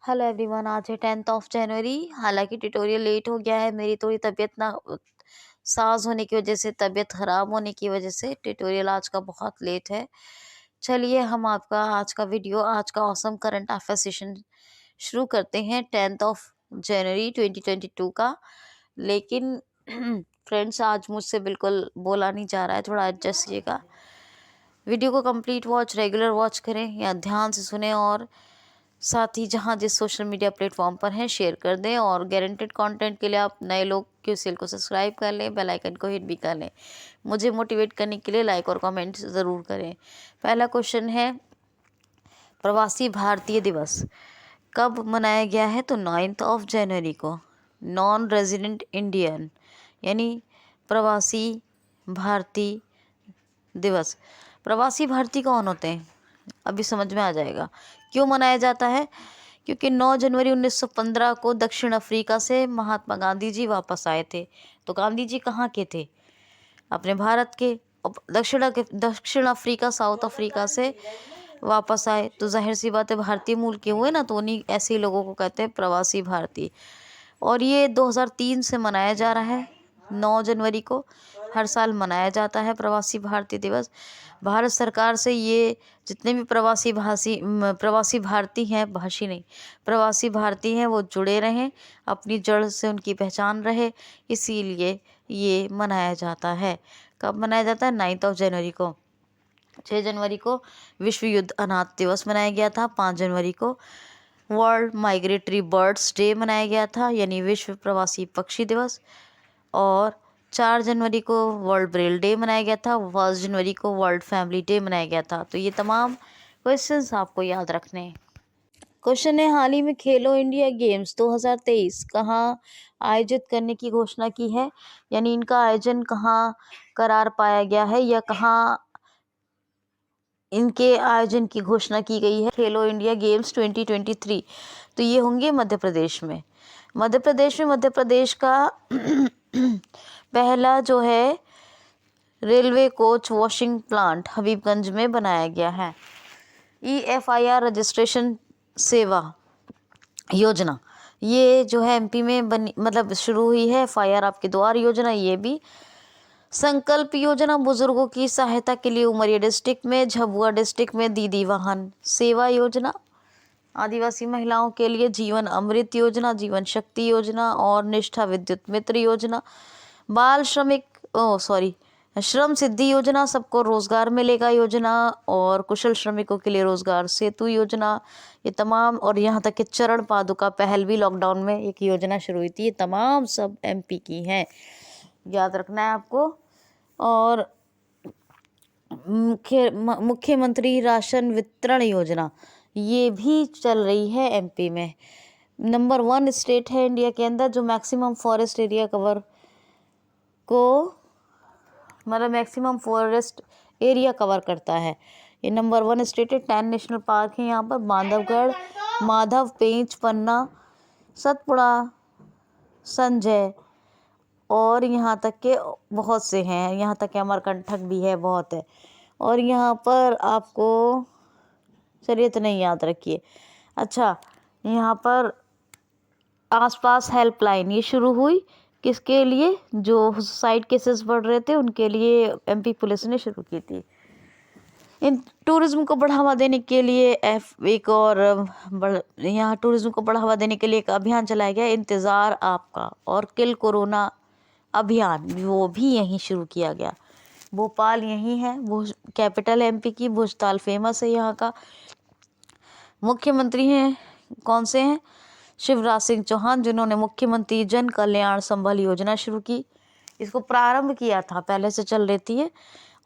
Hello everyone, आज है 10th of January. हालांकि ट्यूटोरियल लेट हो गया है, मेरी थोड़ी तबीयत ना साज होने की वजह से, तबीयत खराब होने की वजह से ट्यूटोरियल आज का बहुत लेट है। चलिए हम आपका आज का वीडियो, आज का ऑसम करंट अफेयर सेशन शुरू करते हैं 10th ऑफ जनवरी 2022 का। लेकिन फ्रेंड्स, आज मुझसे बिल्कुल बोला नहीं जा रहा है, थोड़ा एडजस्ट कीजिएगा। वीडियो को कंप्लीट वॉच, रेगुलर वॉच करें या ध्यान से सुने, और साथ ही जहां जिस सोशल मीडिया प्लेटफॉर्म पर हैं शेयर कर दें। और गारंटेड कंटेंट के लिए आप नए लोग क्यूसीएल को सब्सक्राइब कर लें, बेल आइकन को हिट भी कर लें। मुझे मोटिवेट करने के लिए लाइक और कमेंट ज़रूर करें। पहला क्वेश्चन है, प्रवासी भारतीय दिवस कब मनाया गया है? तो 9 ऑफ जनवरी को। नॉन रेजिडेंट इंडियन यानी प्रवासी भारतीय दिवस। प्रवासी भारतीय कौन होते हैं? अभी समझ में आ जाएगा क्यों मनाया जाता है। क्योंकि 9 जनवरी 1915 को दक्षिण अफ्रीका से महात्मा गांधी जी वापस आए थे। तो गांधी जी कहाँ के थे? अपने भारत के। दक्षिण अफ्रीका, साउथ अफ्रीका से वापस आए, तो जाहिर सी बात है भारतीय मूल के हुए ना, तो उन्हीं ऐसे ही लोगों को कहते हैं प्रवासी भारतीय। और ये 2003 से मनाया जा रहा है। 9 जनवरी को हर साल मनाया जाता है प्रवासी भारतीय दिवस। भारत सरकार से ये जितने भी प्रवासी भारतीय हैं, भाषी नहीं, प्रवासी भारतीय हैं, वो जुड़े रहें, अपनी जड़ से उनकी पहचान रहे, इसीलिए ये मनाया जाता है। कब मनाया जाता है? 9 ऑफ जनवरी को। 6 जनवरी को विश्व युद्ध अनाथ दिवस मनाया गया था। 5 जनवरी को वर्ल्ड माइग्रेटरी बर्ड्स डे मनाया गया था, यानी विश्व प्रवासी पक्षी दिवस। और 4 जनवरी को वर्ल्ड ब्रेल डे मनाया गया था। 1 जनवरी को वर्ल्ड फैमिली डे मनाया गया था। तो ये तमाम क्वेश्चंस आपको याद रखने हैं। क्वेश्चन है, हाल ही में खेलो इंडिया गेम्स 2023 कहाँ आयोजित करने की घोषणा की है? यानी इनका आयोजन कहाँ करार पाया गया है, या कहाँ इनके आयोजन की घोषणा की गई है? खेलो इंडिया गेम्स 2023, तो ये होंगे मध्य प्रदेश में। मध्य प्रदेश का पहला जो है railway coach washing plant Habibganj में बनाया गया है। EFIR रजिस्ट्रेशन सेवा योजना, ये जो है एमपी में बनी, मतलब शुरू हुई है। FIR आपके द्वार योजना, ये भी। संकल्प योजना बुजुर्गों की सहायता के लिए उमरिया डिस्ट्रिक्ट में, झाबुआ डिस्ट्रिक्ट में दीदी वाहन सेवा योजना। आदिवासी महिलाओं के लिए जीवन अमृत योजना, जीवन शक्ति योजना और निष्ठा विद्युत मित्र योजना। बाल श्रम सिद्धि योजना, सबको रोजगार मिलेगा योजना, और कुशल श्रमिकों के लिए रोजगार सेतु योजना। ये तमाम, और यहाँ तक कि चरण पादुका पहल भी लॉकडाउन में एक योजना शुरू हुई थी। ये तमाम सब एमपी की हैं, याद रखना है आपको। और मुख्यमंत्री राशन वितरण योजना, ये भी चल रही है एमपी में। नंबर 1 स्टेट है इंडिया के अंदर जो मैक्सिमम फॉरेस्ट एरिया कवर को, मतलब मैक्सिमम फॉरेस्ट एरिया कवर करता है। ये नंबर 1 स्टेट है। 10 नेशनल पार्क है यहाँ पर, बांधवगढ़, माधव, पेंच, पन्ना, सतपुड़ा, संजय, और यहाँ तक के बहुत से हैं। यहाँ तक के अमरकंटक भी है, बहुत है। और यहाँ पर आपको, चलिए इतना ही याद रखिए। अच्छा, यहाँ पर आसपास हेल्पलाइन ये शुरू हुई किसके लिए? जो सुसाइड केसेस बढ़ रहे थे उनके लिए एमपी पुलिस ने शुरू की थी। इन टूरिज्म को बढ़ावा देने के लिए यहाँ टूरिज्म को बढ़ावा देने के लिए एक अभियान चलाया गया, इंतज़ार आपका, और किल कोरोना अभियान, वो भी यहीं शुरू किया गया। भोपाल यहीं है, भुज कैपिटल एमपी की। भुजताल फेमस है यहाँ का। मुख्यमंत्री हैं कौन से हैं? शिवराज सिंह चौहान, जिन्होंने मुख्यमंत्री जन कल्याण संबल योजना शुरू की। इसको प्रारंभ किया था, पहले से चल रही थी।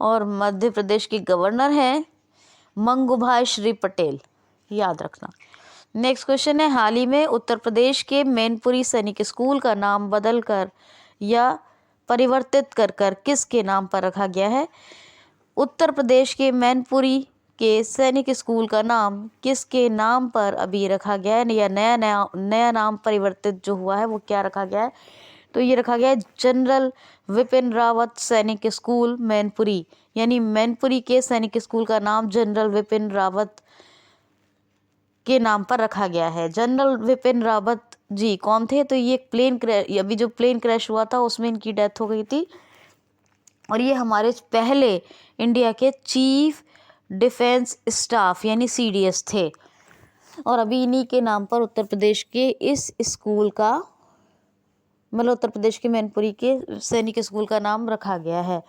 और मध्य प्रदेश के गवर्नर हैं मंगूभाई श्री पटेल, याद रखना। नेक्स्ट क्वेश्चन है, हाल ही में उत्तर प्रदेश के मैनपुरी सैनिक स्कूल का नाम बदल कर या परिवर्तित कर किसके नाम पर रखा गया है? उत्तर प्रदेश के मैनपुरी के सैनिक स्कूल का नाम किसके नाम पर अभी रखा गया है, या नया नाम परिवर्तित जो हुआ है वो क्या रखा गया है? तो ये रखा गया है जनरल विपिन रावत सैनिक स्कूल मैनपुरी, यानी मैनपुरी के सैनिक स्कूल का नाम जनरल विपिन रावत के नाम पर रखा गया है। जनरल विपिन रावत जी कौन थे? तो ये प्लेन क्रैश, अभी जो प्लेन क्रैश हुआ था उसमें इनकी डेथ हो गई थी, और ये हमारे पहले इंडिया के चीफ डिफेंस स्टाफ यानी CDS थे। और अभी इन्हीं के नाम पर उत्तर प्रदेश के इस स्कूल का, मतलब उत्तर प्रदेश के मैनपुरी के सैनिक स्कूल का नाम रखा गया है।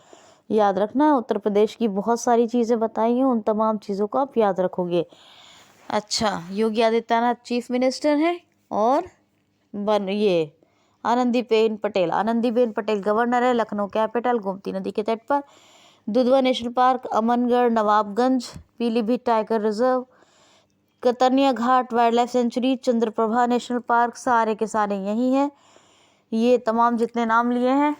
याद रखना, उत्तर प्रदेश की बहुत सारी चीज़ें बताई हैं, उन तमाम चीज़ों को आप याद रखोगे। अच्छा, योगी आदित्यनाथ चीफ मिनिस्टर हैं, और ये आनंदीबेन पटेल गवर्नर है। लखनऊ कैपिटल, गोमती नदी के तट पर। Dudhwa national park, Amangarh, Nawabganj, Pilibhit tiger reserve, Katarnia Ghat wildlife sanctuary, Chandraprabha national park, सारे के सारे यही हैं। ये तमाम जितने नाम लिए हैं।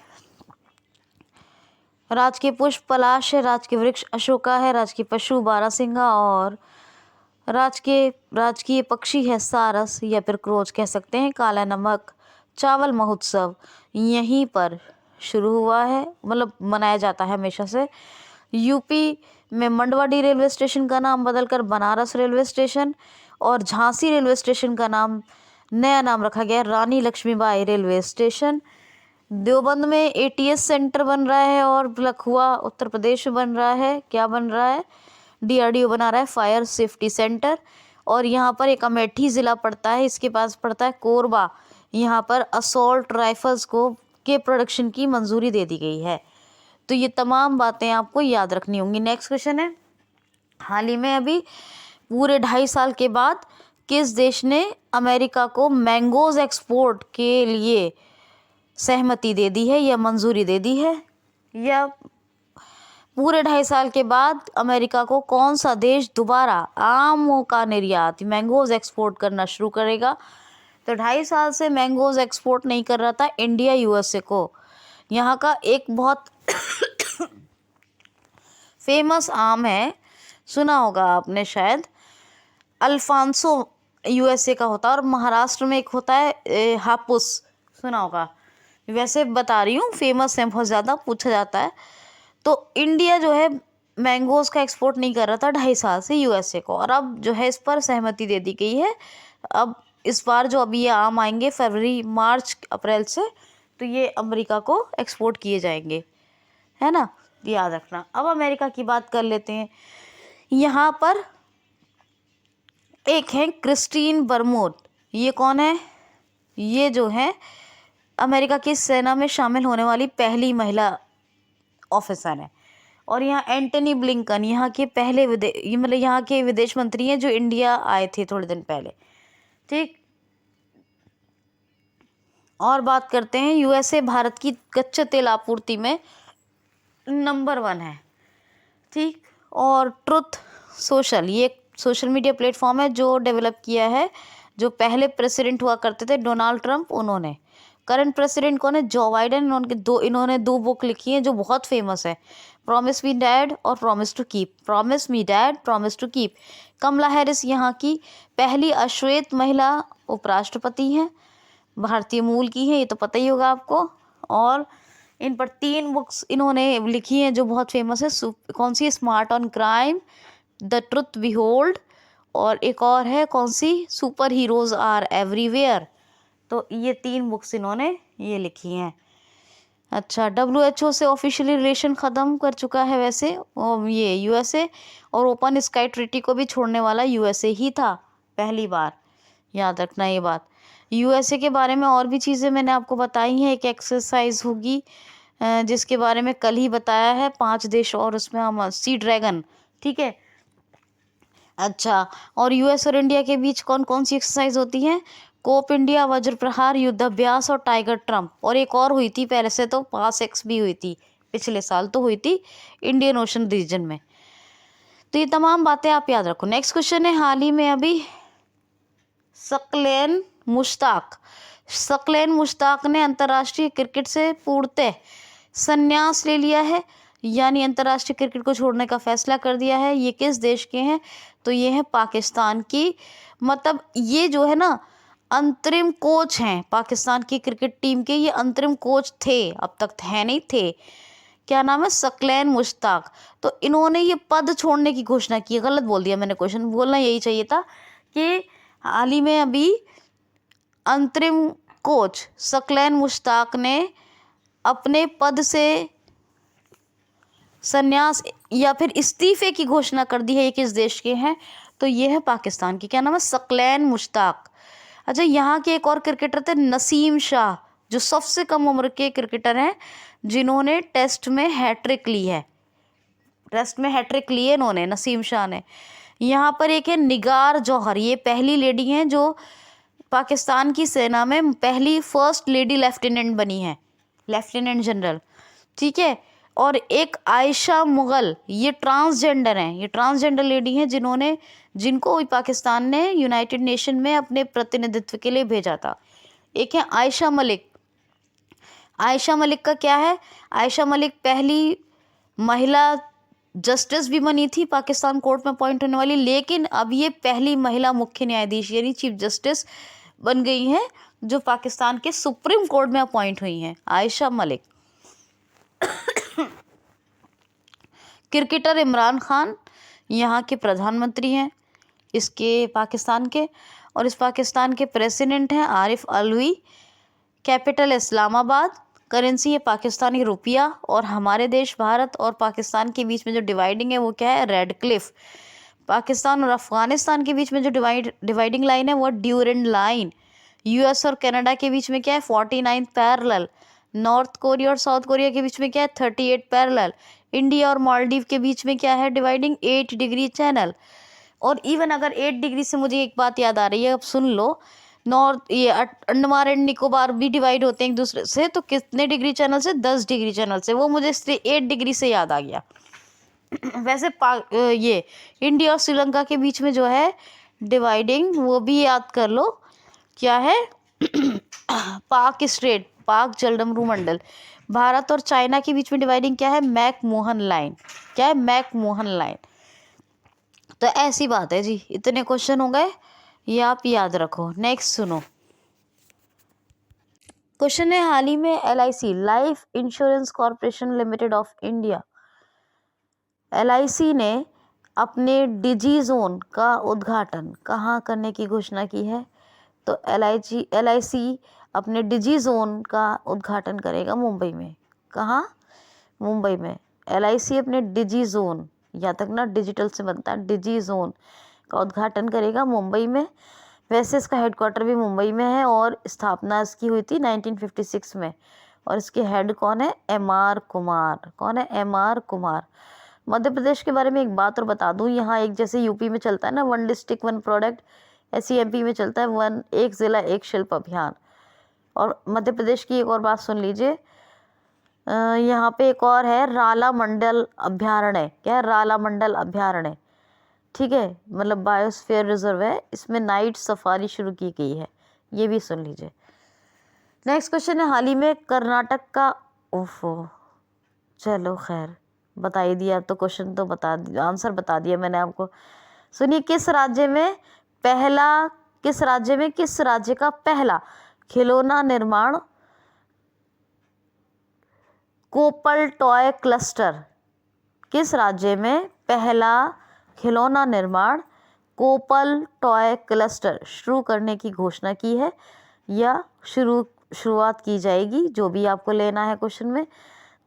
राजकीय पुष्प पलाश है, राजकीय वृक्ष अशोका है, राजकीय पशु बारहसिंगा, और राजकीय पक्षी है सारस या फिर क्रोच कह सकते हैं। काला नमक चावल महोत्सव यहीं पर शुरू हुआ है, मतलब मनाया जाता है हमेशा से। यूपी में मंडवाडी रेलवे स्टेशन का नाम बदलकर बनारस रेलवे स्टेशन, और झांसी रेलवे स्टेशन का नया नाम रखा गया रानी लक्ष्मीबाई रेलवे स्टेशन। देवबंद में ATS सेंटर बन रहा है, और लखुआ उत्तर प्रदेश में बन रहा है। क्या बन रहा है? DRDO बना रहा है फायर सेफ्टी सेंटर। और यहाँ पर एक अमेठी ज़िला पड़ता है, इसके पास पड़ता है कोरबा। यहाँ पर असॉल्ट राइफल्स के प्रोडक्शन की मंजूरी दे दी गई है। तो ये तमाम बातें आपको याद रखनी होंगी। नेक्स्ट क्वेश्चन है, हाल ही में अभी पूरे 2.5 साल के बाद किस देश ने अमेरिका को मैंगोज एक्सपोर्ट के लिए सहमति दे दी है या मंजूरी दे दी है? या पूरे 2.5 साल के बाद अमेरिका को कौन सा देश दोबारा आमों का निर्यात, मैंगोज एक्सपोर्ट करना शुरू करेगा? तो 2.5 साल से मैंगोज एक्सपोर्ट नहीं कर रहा था इंडिया USA को। यहाँ का एक बहुत फेमस आम है, सुना होगा आपने शायद, अल्फांसो USA का होता है, और महाराष्ट्र में एक होता है हापुस, सुना होगा। वैसे बता रही हूँ, फेमस है, बहुत ज़्यादा पूछा जाता है। तो इंडिया जो है मैंगोज का एक्सपोर्ट नहीं कर रहा था 2.5 साल से USA को, और अब जो है इस पर सहमति दे दी गई है। अब इस बार जो अभी ये आम आएंगे फरवरी, मार्च, अप्रैल से, तो ये अमेरिका को एक्सपोर्ट किए जाएंगे, है ना, याद रखना। अब अमेरिका की बात कर लेते हैं। यहाँ पर एक है क्रिस्टीन बरमूड। ये कौन है? ये जो है अमेरिका की सेना में शामिल होने वाली पहली महिला ऑफिसर है। और यहाँ एंटनी ब्लिंकन यहाँ के पहले मतलब यहाँ के विदेश मंत्री हैं जो इंडिया आए थे थोड़े दिन पहले, ठीक। और बात करते हैं, USA भारत की कच्चे तेल आपूर्ति में नंबर 1 है, ठीक। और ट्रुथ सोशल, ये एक सोशल मीडिया प्लेटफॉर्म है जो डेवलप किया है, जो पहले प्रेसिडेंट हुआ करते थे डोनाल्ड ट्रंप, उन्होंने। करंट प्रेसिडेंट कौन है? Joe Biden. इन्होंने 2 बुक लिखी हैं जो बहुत फेमस है, प्रॉमिस मी डैड और promise to keep. Promise me dad, promise to keep. Kamala Harris यहाँ की पहली अश्वेत महिला उपराष्ट्रपति हैं, भारतीय मूल की हैं, ये तो पता ही होगा आपको। और इन पर 3 बुक्स इन्होंने लिखी हैं जो बहुत फेमस है। कौन सी? Smart on crime, the truth behold, और एक और है कौन सी? Super heroes are everywhere. तो ये 3 बुक्स इन्होंने ये लिखी हैं। अच्छा, WHO से ऑफिशियली रिलेशन ख़त्म कर चुका है वैसे और ये USA, और ओपन स्काई ट्रीटी को भी छोड़ने वाला USA ही था पहली बार, याद रखना ये बात। USA के बारे में और भी चीज़ें मैंने आपको बताई हैं। एक एक्सरसाइज होगी जिसके बारे में कल ही बताया है, 5 देश और उसमें हम सी ड्रैगन, ठीक है। अच्छा, और US और इंडिया के बीच कौन कौन सी एक्सरसाइज होती हैं? कोप इंडिया, वज्र प्रहार, युद्धाभ्यास और टाइगर ट्रम्प। और एक और हुई थी पहले से, तो पास एक्स भी हुई थी, पिछले साल तो हुई थी इंडियन ओशन रीजन में। तो ये तमाम बातें आप याद रखो। नेक्स्ट क्वेश्चन है, हाल ही में अभी सकलेन मुश्ताक ने अंतर्राष्ट्रीय क्रिकेट से पूर्णतः संन्यास ले लिया है, यानी अंतर्राष्ट्रीय क्रिकेट को छोड़ने का फैसला कर दिया है। ये किस देश के हैं? तो ये है पाकिस्तान की, मतलब ये जो है ना अंतरिम कोच हैं पाकिस्तान की क्रिकेट टीम के, ये अंतरिम कोच थे, अब तक है नहीं थे। क्या नाम है? सकलैन मुश्ताक। तो इन्होंने ये पद छोड़ने की घोषणा की। गलत बोल दिया मैंने, क्वेश्चन बोलना यही चाहिए था कि हाल ही में अभी अंतरिम कोच सकलैन मुश्ताक ने अपने पद से संन्यास या फिर इस्तीफे की घोषणा कर दी है। ये किस देश के हैं? तो ये है पाकिस्तान की। क्या नाम है? सकलैन मुश्ताक। अच्छा, यहाँ के एक और क्रिकेटर थे नसीम शाह, जो सबसे कम उम्र के क्रिकेटर हैं जिन्होंने टेस्ट में हैट्रिक ली है। टेस्ट में हैट्रिक ली है इन्होंने, नसीम शाह ने। यहाँ पर एक है निगार जौहर, ये पहली लेडी हैं जो पाकिस्तान की सेना में पहली फर्स्ट लेडी लेफ्टिनेंट बनी है, लेफ्टिनेंट जनरल। ठीक है। और एक आयशा मुगल, ये ट्रांसजेंडर हैं, ये ट्रांसजेंडर लेडी हैं जिनको पाकिस्तान ने यूनाइटेड नेशन में अपने प्रतिनिधित्व के लिए भेजा था। एक है आयशा मलिक। आयशा मलिक का क्या है? आयशा मलिक पहली महिला जस्टिस भी बनी थी पाकिस्तान कोर्ट में अपॉइंट होने वाली, लेकिन अब ये पहली महिला मुख्य न्यायाधीश यानी चीफ जस्टिस बन गई हैं जो पाकिस्तान के सुप्रीम कोर्ट में अपॉइंट हुई हैं, आयशा मलिक। क्रिकेटर इमरान खान यहाँ के प्रधानमंत्री हैं, इसके पाकिस्तान के, और इस पाकिस्तान के प्रेसिडेंट हैं आरिफ अलवी। कैपिटल इस्लामाबाद। करेंसी है पाकिस्तानी रुपया। और हमारे देश भारत और पाकिस्तान के बीच में जो डिवाइडिंग है वो क्या है? Red Cliff. पाकिस्तान और अफगानिस्तान के बीच में जो डिवाइडिंग लाइन है वो ड्यूरेंड लाइन। यूएस और कनाडा के बीच में क्या है? 49 पैरेलल। नॉर्थ कोरिया और साउथ कोरिया के बीच में क्या है? 38 पैरेलल। इंडिया और मालदीव के बीच में क्या है डिवाइडिंग? 8 degree channel. और इवन अगर 8 डिग्री से मुझे एक बात याद आ रही है, अब सुन लो, नॉर्थ ये अंडमान एंड निकोबार भी डिवाइड होते हैं एक दूसरे से, तो कितने डिग्री चैनल से? 10 डिग्री चैनल से। वो मुझे 8 डिग्री से याद आ गया। वैसे ये इंडिया और श्रीलंका के बीच में जो है डिवाइडिंग, वो भी याद कर लो, क्या है? पाक स्ट्रेट, पाक जलडमरू मंडल। भारत और चाइना के बीच में डिवाइडिंग क्या है? मैक-मोहन लाइन। क्या है? मैक-मोहन लाइन। तो ऐसी बात है जी, इतने क्वेश्चन हो गए, ये आप याद रखो। नेक्स्ट सुनो, क्वेश्चन है हाल ही में LIC life insurance corporation limited of India, LIC ने अपने डिजी जोन का उद्घाटन कहाँ करने की घोषणा की है? तो LIC अपने डिजी जोन का उद्घाटन करेगा मुंबई में। कहाँ? मुंबई में। LIC अपने डिजी जोन, यहाँ तक ना डिजिटल से बनता है, डिजी जोन का उद्घाटन करेगा मुंबई में। वैसे इसका हेडक्वार्टर भी मुंबई में है और स्थापना इसकी हुई थी 1956 में। और इसके हेड कौन है? MR कुमार। कौन है? MR कुमार। मध्य प्रदेश के बारे में एक बात और बता दूं, यहाँ एक जैसे यूपी में चलता है ना 1 डिस्ट्रिक्ट 1 प्रोडक्ट, ऐसे MP में चलता है एक जिला एक शिल्प अभियान। और मध्य प्रदेश की एक और बात सुन लीजिए, यहाँ पे एक और है राला मंडल अभ्यारण्य। क्या है? राला मंडल अभ्यारण्य। ठीक है, मतलब बायोस्फीयर रिजर्व है, इसमें नाइट सफारी शुरू की गई है, ये भी सुन लीजिए। नेक्स्ट क्वेश्चन है हाल ही में कर्नाटक का, ओफो चलो खैर बता ही दिया, तो क्वेश्चन तो बता दिया, आंसर बता दिया मैंने आपको। सुनिए, किस राज्य का पहला खिलौना निर्माण कोपल टॉय क्लस्टर, किस राज्य में पहला खिलौना निर्माण कोपल टॉय क्लस्टर शुरू करने की घोषणा की है या शुरुआत की जाएगी, जो भी आपको लेना है क्वेश्चन में?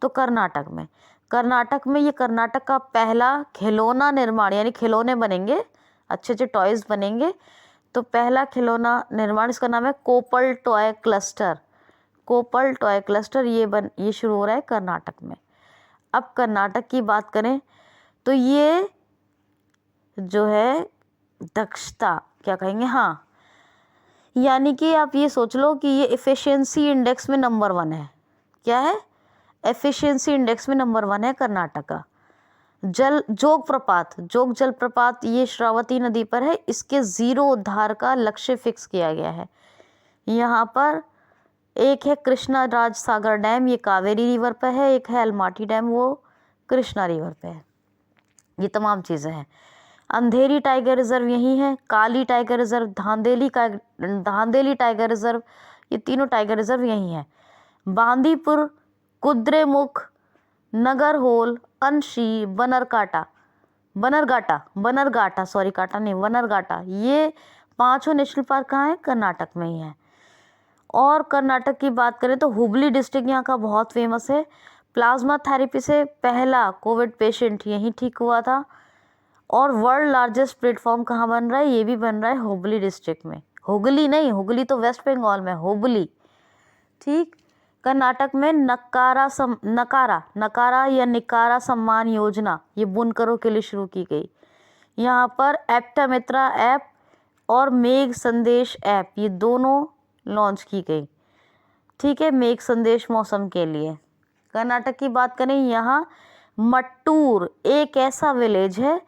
तो कर्नाटक में। कर्नाटक में ये कर्नाटक का पहला खिलौना निर्माण, यानी खिलौने बनेंगे, अच्छे अच्छे टॉयज बनेंगे, तो पहला खिलौना निर्माण, इसका नाम है कोपल टॉय क्लस्टर। कोपल टॉय क्लस्टर ये शुरू हो रहा है कर्नाटक में। अब कर्नाटक की बात करें तो ये जो है दक्षता, क्या कहेंगे, हाँ, यानी कि आप ये सोच लो कि ये एफिशिएंसी इंडेक्स में नंबर 1 है। क्या है? एफिशिएंसी इंडेक्स में नंबर 1 है कर्नाटक का। जोग जलप्रपात ये श्रावती नदी पर है, इसके 0 उद्धार का लक्ष्य फिक्स किया गया है। यहाँ पर एक है कृष्णा राज सागर डैम, ये कावेरी रिवर पे है, एक है अलमाटी डैम, वो कृष्णा रिवर पे है। ये तमाम चीज़ें हैं। अंधेरी टाइगर रिजर्व यही है, काली टाइगर रिजर्व, धांधेली टाइगर रिजर्व, ये तीनों टाइगर रिजर्व यही हैं। बांदीपुर, कुद्रेमुख, नगरहोल, अंशी, बनरगाटा, ये पांचों नेशनल पार्क कहाँ है? कर्नाटक में ही है। और कर्नाटक की बात करें तो हुबली डिस्ट्रिक्ट यहाँ का बहुत फेमस है। प्लाज्मा थेरेपी से पहला कोविड पेशेंट यहीं ठीक हुआ था। और वर्ल्ड लार्जेस्ट प्लेटफॉर्म कहाँ बन रहा है? ये भी बन रहा है हुगली डिस्ट्रिक्ट में। हुगली नहीं, हुगली तो वेस्ट बंगाल में, हुबली। ठीक। कर्नाटक में नकारा या निकारा सम्मान योजना ये बुनकरों के लिए शुरू की गई। यहाँ पर एप्टा मित्रा ऐप और मेघ संदेश ऐप ये दोनों लॉन्च की गई। ठीक है, मेघ संदेश मौसम के लिए। कर्नाटक की बात करें, यहाँ मट्टूर एक ऐसा विलेज है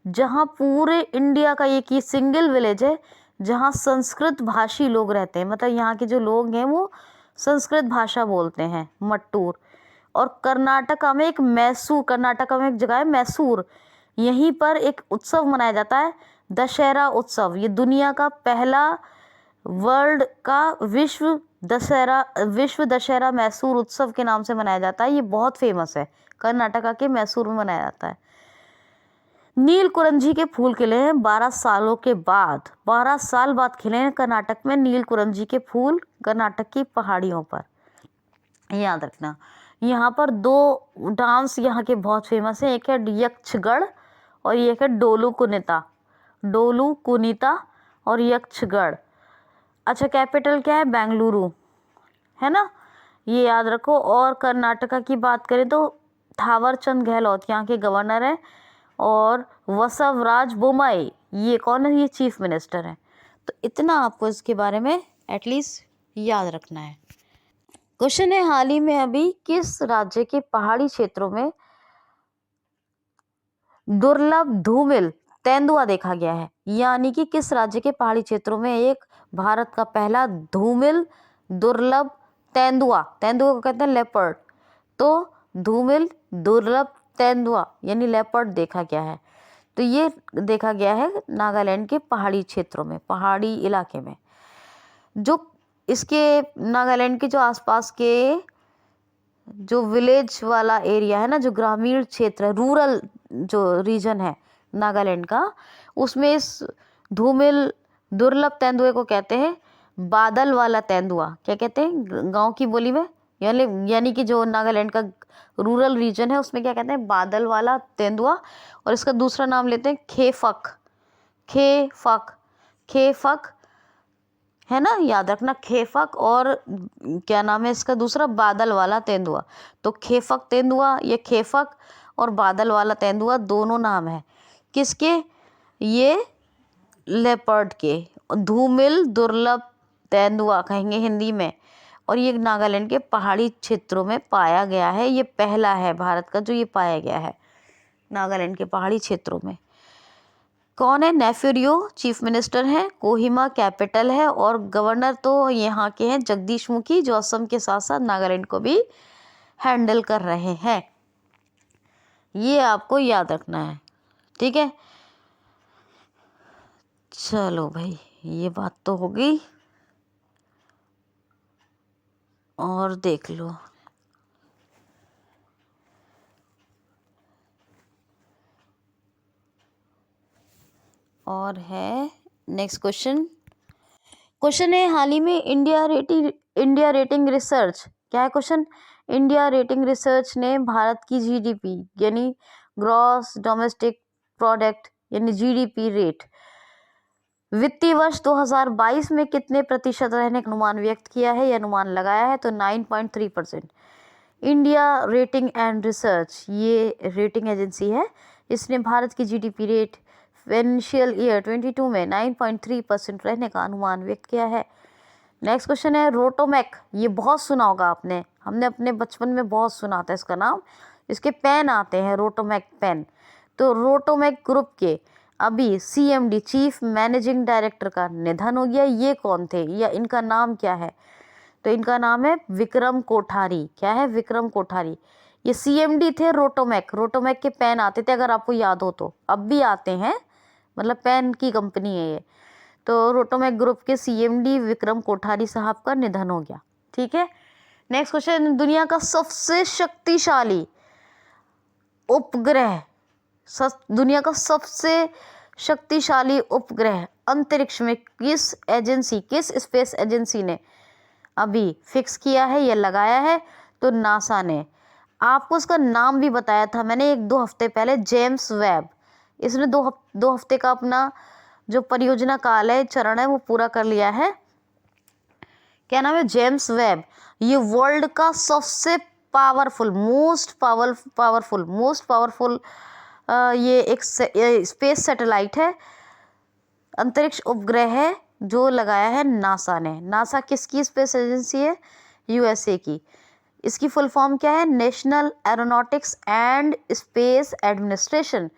जहाँ पूरे इंडिया का एक ही सिंगल विलेज है जहाँ संस्कृत भाषी लोग रहते हैं। मतलब यहाँ के जो लोग हैं वो संस्कृत भाषा बोलते हैं, मट्टूर। और कर्नाटका में एक जगह है मैसूर, यहीं पर एक उत्सव मनाया जाता है, दशहरा उत्सव। ये दुनिया का पहला वर्ल्ड का विश्व दशहरा मैसूर उत्सव के नाम से मनाया जाता है। ये बहुत फेमस है, कर्नाटका के मैसूर में मनाया जाता है। नीलकुरंजी के फूल खिले हैं 12 सालों के बाद। 12 साल बाद खिले हैं कर्नाटक में नीलकुरंजी के फूल, कर्नाटक की पहाड़ियों पर। याद रखना, यहाँ पर 2 डांस यहाँ के बहुत फेमस है। एक है यक्षगढ़ और एक है डोलू कुनीता और यक्षगढ़। अच्छा, कैपिटल क्या है? बेंगलुरु, है ना, ये याद रखो। और कर्नाटका की बात करें तो थावरचंद गहलोत यहाँ के गवर्नर हैं और वसवराज बोम्मई ये कौन है? ये चीफ मिनिस्टर हैं। तो इतना आपको इसके बारे में एटलीस्ट याद रखना है। क्वेश्चन है, हाल ही में अभी किस राज्य के पहाड़ी क्षेत्रों में दुर्लभ धूमिल तेंदुआ देखा गया है? यानी कि किस राज्य के पहाड़ी क्षेत्रों में एक भारत का पहला धूमिल दुर्लभ तेंदुआ को कहते हैं लेपर्ड, तो धूमिल दुर्लभ तेंदुआ यानी लेपर्ड देखा गया है। तो ये देखा गया है नागालैंड के पहाड़ी क्षेत्रों में, पहाड़ी इलाके में। जो इसके नागालैंड के जो आसपास के जो विलेज वाला एरिया है ना, जो ग्रामीण क्षेत्र है, रूरल जो रीजन है नागालैंड का, उसमें इस धूमिल दुर्लभ तेंदुए को कहते हैं बादल वाला तेंदुआ। क्या कहते हैं गांव की बोली में? यानी कि जो नागालैंड का रूरल रीजन है उसमें क्या कहते हैं? बादल वाला तेंदुआ। और इसका दूसरा नाम लेते हैं खेफक, है ना, याद रखना, खेफक। और क्या नाम है इसका दूसरा? बादल वाला तेंदुआ। तो खेफक तेंदुआ, ये खेफक और बादल वाला तेंदुआ दोनों नाम है किसके? ये लेपर्ड के। धूमिल दुर्लभ तेंदुआ कहेंगे हिंदी में। और ये नागालैंड के पहाड़ी क्षेत्रों में पाया गया है। ये पहला है भारत का जो ये पाया गया है नागालैंड के पहाड़ी क्षेत्रों में। कौन है? नेफ्यूरियो चीफ मिनिस्टर हैं, कोहिमा कैपिटल है। और गवर्नर तो यहाँ के हैं जगदीश मुखी, जो असम के साथ साथ नागालैंड को भी हैंडल कर रहे हैं। ये आपको याद रखना है, ठीक है। चलो भाई, ये बात तो हो गई। और देख लो, और है नेक्स्ट क्वेश्चन है, हाल ही में इंडिया रेटिंग रिसर्च, क्या है क्वेश्चन? इंडिया रेटिंग रिसर्च ने भारत की जीडीपी यानी ग्रॉस डोमेस्टिक प्रोडक्ट यानी जीडीपी रेट वित्तीय वर्ष 2022 में कितने प्रतिशत रहने का अनुमान व्यक्त किया है या अनुमान लगाया है? तो 9.3%। इंडिया रेटिंग एंड रिसर्च ये रेटिंग एजेंसी है, इसने भारत की जीडीपी रेट फाइनेंशियल ईयर 22 में 9.3% रहने का अनुमान व्यक्त किया है। नेक्स्ट क्वेश्चन है, रोटोमैक, ये बहुत सुना होगा आपने, हमने अपने बचपन में बहुत सुना था इसका नाम। इसके पेन आते हैं रोटोमैक पेन। तो रोटोमैक ग्रुप के अभी सीएमडी चीफ मैनेजिंग डायरेक्टर का निधन हो गया। ये कौन थे या इनका नाम क्या है? तो इनका नाम है विक्रम कोठारी। क्या है? विक्रम कोठारी। ये सीएमडी थे रोटोमैक के पेन आते थे, अगर आपको याद हो तो, अब भी आते हैं, मतलब पेन की कंपनी है ये। तो रोटोमैक ग्रुप के सीएमडी विक्रम कोठारी साहब का निधन हो गया, ठीक है। नेक्स्ट क्वेश्चन, दुनिया का सबसे शक्तिशाली उपग्रह, दुनिया का सबसे शक्तिशाली उपग्रह अंतरिक्ष में किस स्पेस एजेंसी ने अभी फिक्स किया है, ये लगाया है? तो नासा ने। आपको उसका नाम भी बताया था मैंने 1-2 हफ्ते पहले, जेम्स वेब। इसने 2 हफ्ते का अपना जो परियोजना काल है, चरण है, वो पूरा कर लिया है। क्या नाम है? James Webb. ये वर्ल्ड का सबसे मोस्ट पावरफुल ये एक स्पेस सैटेलाइट है, अंतरिक्ष उपग्रह है, जो लगाया है नासा ने। नासा किसकी स्पेस एजेंसी है? यूएसए की। इसकी फुल फॉर्म क्या है? National aeronautics and space administration.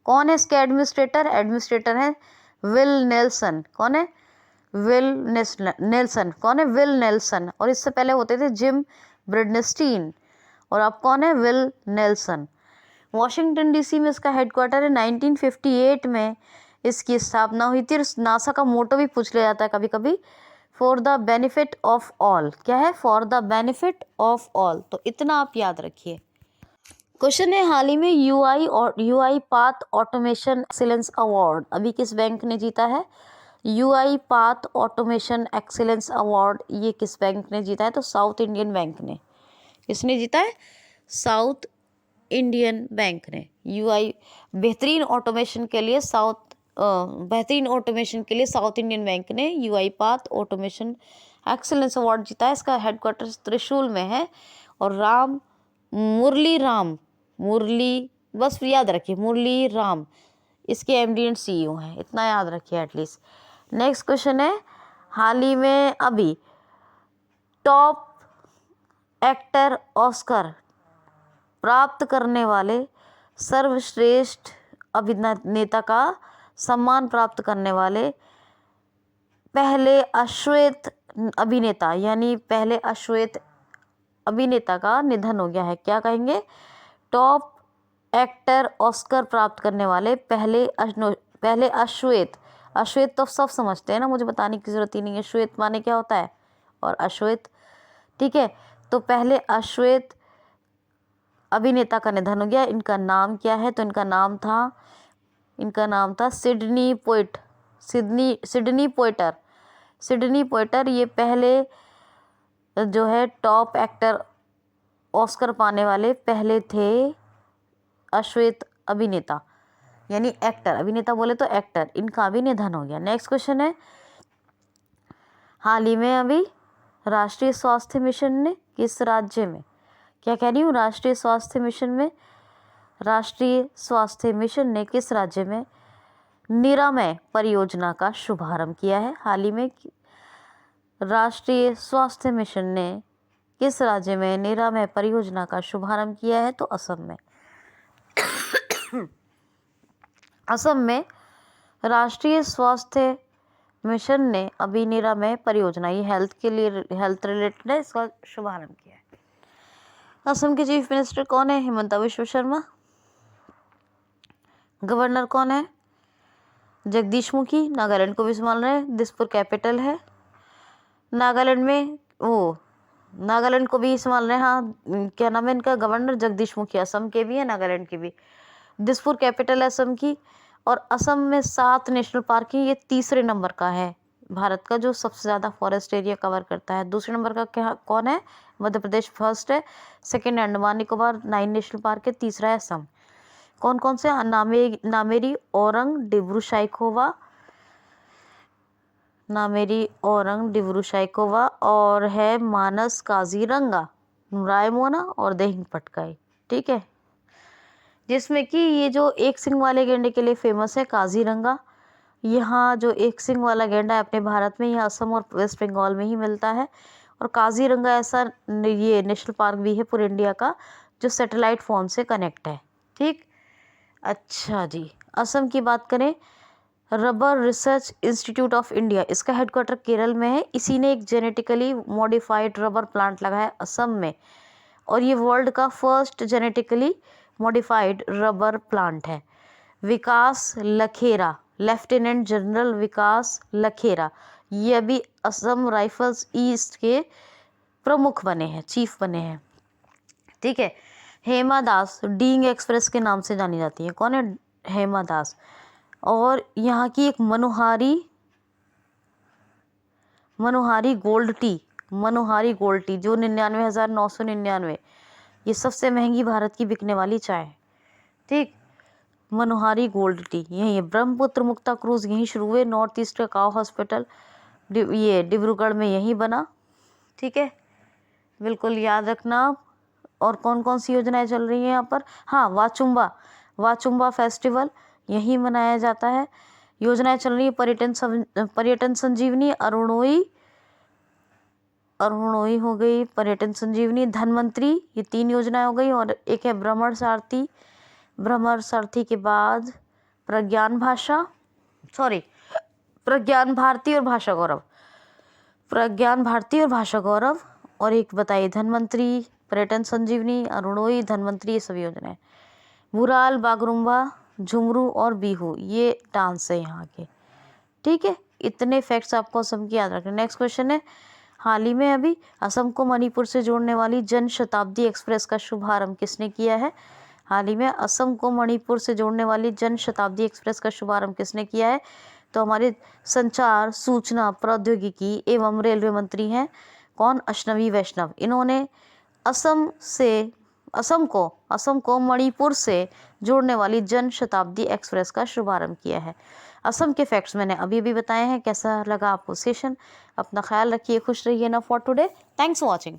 कौन है इसके एडमिनिस्ट्रेटर? एडमिनिस्ट्रेटर है विल नेल्सन। कौन है? Will Nelson. कौन है? Will Nelson. और इससे पहले होते थे जिम ब्रिडनस्टीन, और अब कौन है? Will Nelson. वॉशिंगटन डीसी में इसका हेडक्वार्टर है। 1958 में इसकी स्थापना हुई थी। नासा का मोटो भी पूछ लिया जाता है कभी कभी, for the benefit of all. क्या है? For the benefit of all. तो इतना आप याद रखिए। क्वेश्चन है, हाल ही में UI path automation excellence award अभी किस बैंक ने जीता है? UI path automation excellence award ये किस बैंक ने जीता है? तो साउथ इंडियन बैंक ने। किसने जीता है? साउथ इंडियन बैंक ने। यूआई बेहतरीन ऑटोमेशन के लिए साउथ इंडियन बैंक ने UI path automation excellence award जीता है। इसका हेडक्वार्टर त्रिशूल में है। और मुरली बस याद रखिए, मुरली राम इसके एमडी एंड सीईओ हैं। इतना याद रखिए एटलीस्ट। नेक्स्ट क्वेश्चन है, हाल ही में अभी टॉप एक्टर ऑस्कर प्राप्त करने वाले सर्वश्रेष्ठ अभिनेता का सम्मान प्राप्त करने वाले पहले अश्वेत अभिनेता, यानी पहले अश्वेत अभिनेता का निधन हो गया है। क्या कहेंगे? टॉप एक्टर ऑस्कर प्राप्त करने वाले पहले अश्वेत तो सब समझते हैं ना, मुझे बताने की जरूरत ही नहीं है। श्वेत माने क्या होता है, और अश्वेत, ठीक है। तो पहले अश्वेत अभिनेता का निधन हो गया। इनका नाम क्या है? तो इनका नाम था सिडनी पोइटर। ये पहले जो है टॉप एक्टर ऑस्कर पाने वाले पहले थे अश्वेत अभिनेता, यानी एक्टर। अभिनेता बोले तो एक्टर। इनका भी निधन हो गया। नेक्स्ट क्वेश्चन है, हाल ही में अभी राष्ट्रीय स्वास्थ्य मिशन ने किस राज्य में, क्या कह रही हूँ, राष्ट्रीय स्वास्थ्य मिशन ने किस राज्य में निरामय परियोजना का शुभारंभ किया है? हाल ही में राष्ट्रीय स्वास्थ्य मिशन ने किस राज्य में निरामय परियोजना का शुभारंभ किया है? तो असम में। असम में राष्ट्रीय स्वास्थ्य मिशन ने अभी निरामय परियोजना, ये हेल्थ रिलेटेड है, इसका शुभारंभ किया है। असम के चीफ मिनिस्टर कौन है? हिमंता बिश्व शर्मा। गवर्नर कौन है? जगदीश मुखी। नागालैंड को भी संभाल रहे हैं, दिसपुर कैपिटल है। नागालैंड को भी संभाल रहे हैं, हाँ, क्या नाम है इनका? गवर्नर जगदीश मुखी। असम के भी है, नागालैंड के भी। दिसपुर कैपिटल है असम की। और असम में 7 नेशनल पार्क है। ये तीसरे नंबर का है भारत का, जो सबसे ज़्यादा फॉरेस्ट एरिया कवर करता है। दूसरे नंबर का कौन है? मध्य प्रदेश फर्स्ट है। Second Andaman Nicobar 9 national park है। तीसरा है असम। कौन कौन से? नामेरी, औरंग, डिब्रू साइखोवा, और है मानस, काजीरंगा, रायमोना और दिहिंग पटकाई, ठीक है। जिसमें कि ये जो एक सिंग वाले गैंडे के लिए फेमस है काजीरंगा। यहाँ जो एक सिंग वाला गैंडा है अपने भारत में, यह असम और वेस्ट बंगाल में ही मिलता है। और काजीरंगा ऐसा ये नेशनल पार्क भी है पूरे इंडिया का, जो सैटेलाइट फोन से कनेक्ट है, ठीक। अच्छा जी, असम की बात करें, rubber research institute of India, इसका हेडक्वार्टर केरल में है। इसी ने एक जेनेटिकली मॉडिफाइड रबर प्लांट लगाया असम में, और ये वर्ल्ड का first genetically modified rubber plant है। विकास लखेरा, लेफ्टिनेंट जनरल विकास लखेरा, ये अभी असम राइफल्स ईस्ट के प्रमुख बने हैं, चीफ बने हैं, ठीक है। हेमा दास डीइंग एक्सप्रेस के नाम से जानी जाती है। कौन है? हेमा दास। और यहाँ की एक मनोहारी मनोहारी गोल्ड टी, मनोहारी गोल्ड टी जो 99,999, ये सबसे महंगी भारत की बिकने वाली चाय है। ठीक, मनोहारी गोल्ड टी यही है। ब्रह्मपुत्र मुक्ता क्रूज यहीं शुरू हुए, नॉर्थ ईस्ट का काव हॉस्पिटल ये डिब्रूगढ़ में यहीं बना। ठीक है, बिल्कुल याद रखना। और कौन कौन सी योजनाएं चल रही हैं यहाँ पर? हाँ, वाचुम्बा फेस्टिवल यहीं मनाया जाता है। योजनाएं चल रही है पर्यटन संजीवनी, अरुणोई हो गई, पर्यटन संजीवनी, धनवंतरी, ये 3 योजनाएं हो गई। और एक है भ्रमर सारथी के बाद प्रज्ञान भारती और भाषा गौरव, और एक बताइए धनवंतरी, पर्यटन संजीवनी, अरुणोई, धनवंतरी, ये सभी योजनाएं। बुराल, बागरुम्बा, झुमरू और बिहू ये डांस है यहाँ के। ठीक है, इतने फैक्ट्स आपको असम की याद रखने। नेक्स्ट क्वेश्चन है, हाल ही में अभी असम को मणिपुर से जोड़ने वाली जन शताब्दी एक्सप्रेस का शुभारंभ किसने किया है? हाल ही में असम को मणिपुर से जोड़ने वाली जन शताब्दी एक्सप्रेस का शुभारंभ किसने किया है? तो हमारे संचार, सूचना प्रौद्योगिकी एवं रेलवे मंत्री हैं कौन? अश्विनी वैष्णव। इन्होंने असम को मणिपुर से जोड़ने वाली जन शताब्दी एक्सप्रेस का शुभारंभ किया है। असम के फैक्ट्स मैंने अभी भी बताए हैं। कैसा लगा आपको सेशन? अपना ख्याल रखिए, खुश रहिए ना for today. Thanks for watching.